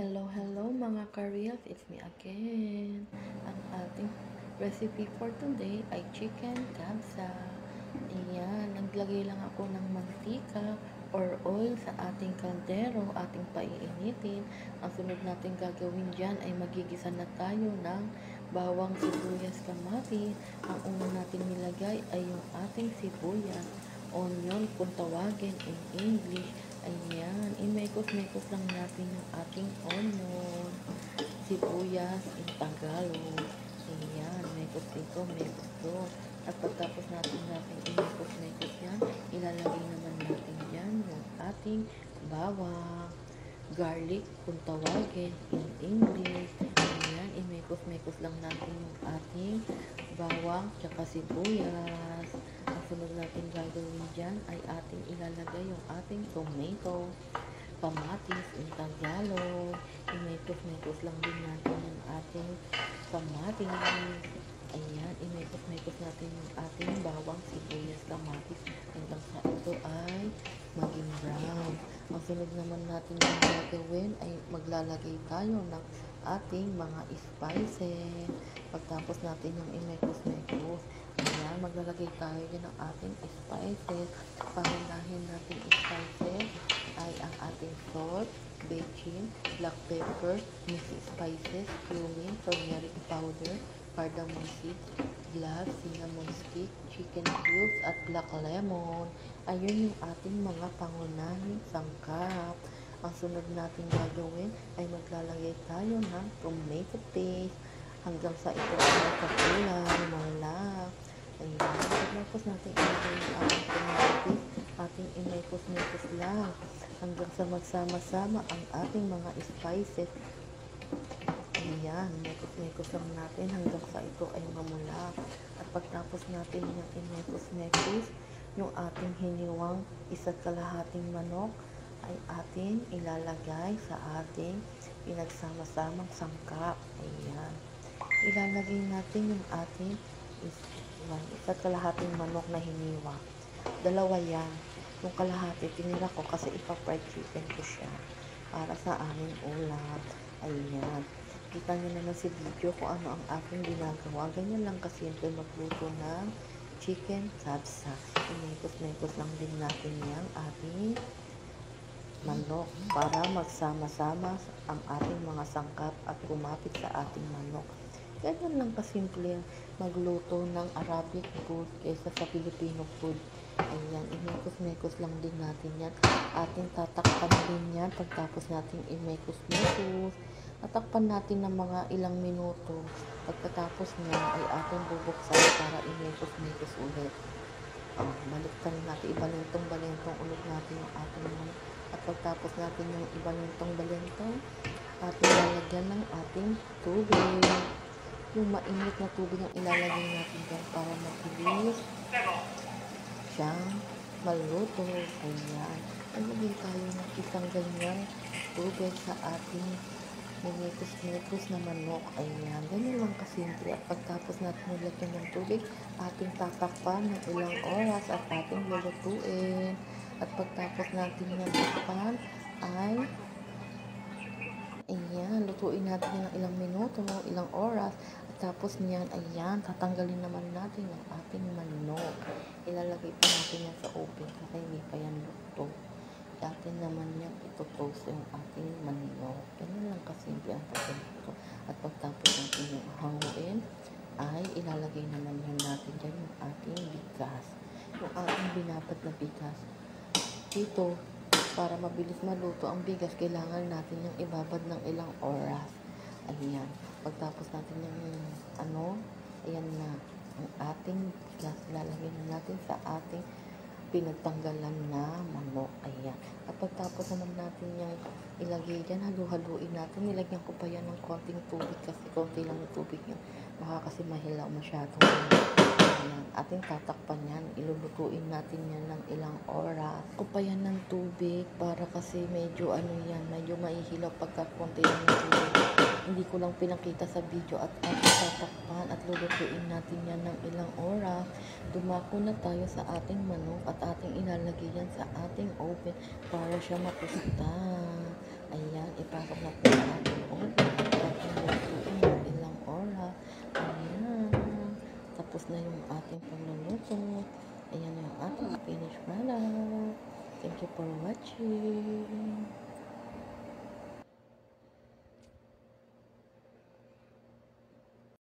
Hello mga ka-reels, it's me again. Ang ating recipe for today ay chicken kabsa. Ayan, naglagay lang ako ng mantika or oil sa ating kaldero, ating paiinitin. Ang sunod natin gagawin dyan ay magigisa na tayo ng bawang, sibuyas, kamatis. Ang una natin nilagay ay yung ating sibuyas, onion kung tawagin in English. Ayan, imekos-mekos lang natin yung ating onion, sibuyas in Tagalog. Ayan, mekos dito, mekos doon. At pagtapos natin imekos-mekos yan, ilalagay naman natin yan yung ating bawang, garlic kung tawagin in English. Ayan, imekos-mekos lang natin yung ating bawang tsaka sibuyas. Ang sunod natin gagawin dyan ay ating ilalagay yung ating tomato, kamatis in Tagalog. Imekos-mekos lang din natin yung ating kamatis. Ayan, imekos-mekos natin yung ating bawang, sibuyas, kamatis hanggang sa ito ay maging brown. Ang sunod naman natin yung gagawin ay maglalagay tayo ng ating mga spices. Pagtapos natin yung imekos-mekos, ayan, maglalagay tayo din ng ating spices. Pangunahin natin spices ay ang ating salt, bechin, black pepper, mixed spices, cumin, turmeric powder, cardamom seeds, cloves, cinnamon stick, chicken cubes, at black lemon. Ayun yung ating mga pangunahing sangkap. Ang sunod natin gagawin ay maglalagay tayo ng tomato paste hanggang sa ito ay magkakulay, malak. Ayan, tapos natin ilagay yung ating tomato paste, ating imekos-mekos lang hanggang sa magsama-sama ang ating mga spices. Ayan, mekos-mekos lang natin hanggang sa ito ay mamula. At pagtapos natin yung imekos-mekos, yung ating hiniwang isa't kalahating manok ay atin ilalagay sa ating pinagsama-samang sangkap. Ayan. Ilalagay natin yung ating isa't kalahating manok na hiniwa. Dalawa yan. Yung kalahati, tinira ko kasi ipa-fried chicken ko siya para sa aming ulam. Ayan. Kita nyo naman si video kung ano ang aking ginagawa. Ganyan lang kasimple magluto ng chicken kabsa. Imekos-mekos lang din natin yung ating manok para magsama-sama ang ating mga sangkap at kumapit sa ating manok. Ganyan lang kasimple magluto ng Arabic food kaysa sa Filipino food. Ayan, imekos-mekos lang din natin yan. Ating tatakpan din yan pagtapos natin imekos-mekos. Tatakpan natin ng mga ilang minuto. Pagkatapos niyan ay ating bubuksan para imekos-mekos ulit. Baliktad natin, ibalentong-balentong ulit natin yung ating manok. At pagtapos natin yung ibalentong-balentong, ating lalagyan ng ating tubig. Yung mainit na tubig ang ilalagay natin dyan para mabilis siyang maluto. Ayan. Nalagay tayo ng isang ganyang tubig sa ating minekos-mekos na manok. Ayan. Ganyan lang kasimple. At pagtapos natin nilagyan ng tubig, ating tatakpan ng ilang oras at ating lulutuin. At pagtapos natin yung takpan ay ayan, lutuin natin ng ilang minuto, ilang oras. At tapos niyan, ayan, tatanggalin naman natin yung ating manok. Ilalagay pa natin yan sa oven kasi hindi pa yan luto. Atin naman yan, ito-toast yung ating manok. Ganyan lang kasimple ang pagkaluto. At pagtapos natin yung hanguin, ay ilalagay naman yan natin dyan yung ating bigas. Yung ating binabad na bigas. Dito, para mabilis maluto ang bigas, kailangan natin yung ibabad ng ilang oras. Ayan. Pagtapos natin yung ayan na ang ating bigas. Lalagyan na natin sa ating pinagtanggalan na manok. Ayan. At pagtapos naman natin yung ilagay dyan, halu-haluin natin. Nilagyan ko pa yan ng konting tubig kasi konti lang yung tubig yun. Baka kasi mahilaw masyadong. Ayan. Ating tatakpan yan. Ilulutuin natin yan ng ilang oras. Ko pa yan ng tubig para kasi medyo medyo maihilaw pagka konti lang yung tubig. Hindi ko lang pinakita sa video at ating tatakpan at lulutuin natin yan ng ilang oras. Dumako na tayo sa ating manok at ating ilalagay yan sa ating oven para siya mapusta. Ayan, ipasok na po sa ating oven. Ating lutuin ng ilang oras. Ayan. Tapos na yung ating pagluluto. Ayan na yung ating finished product. Thank you for watching.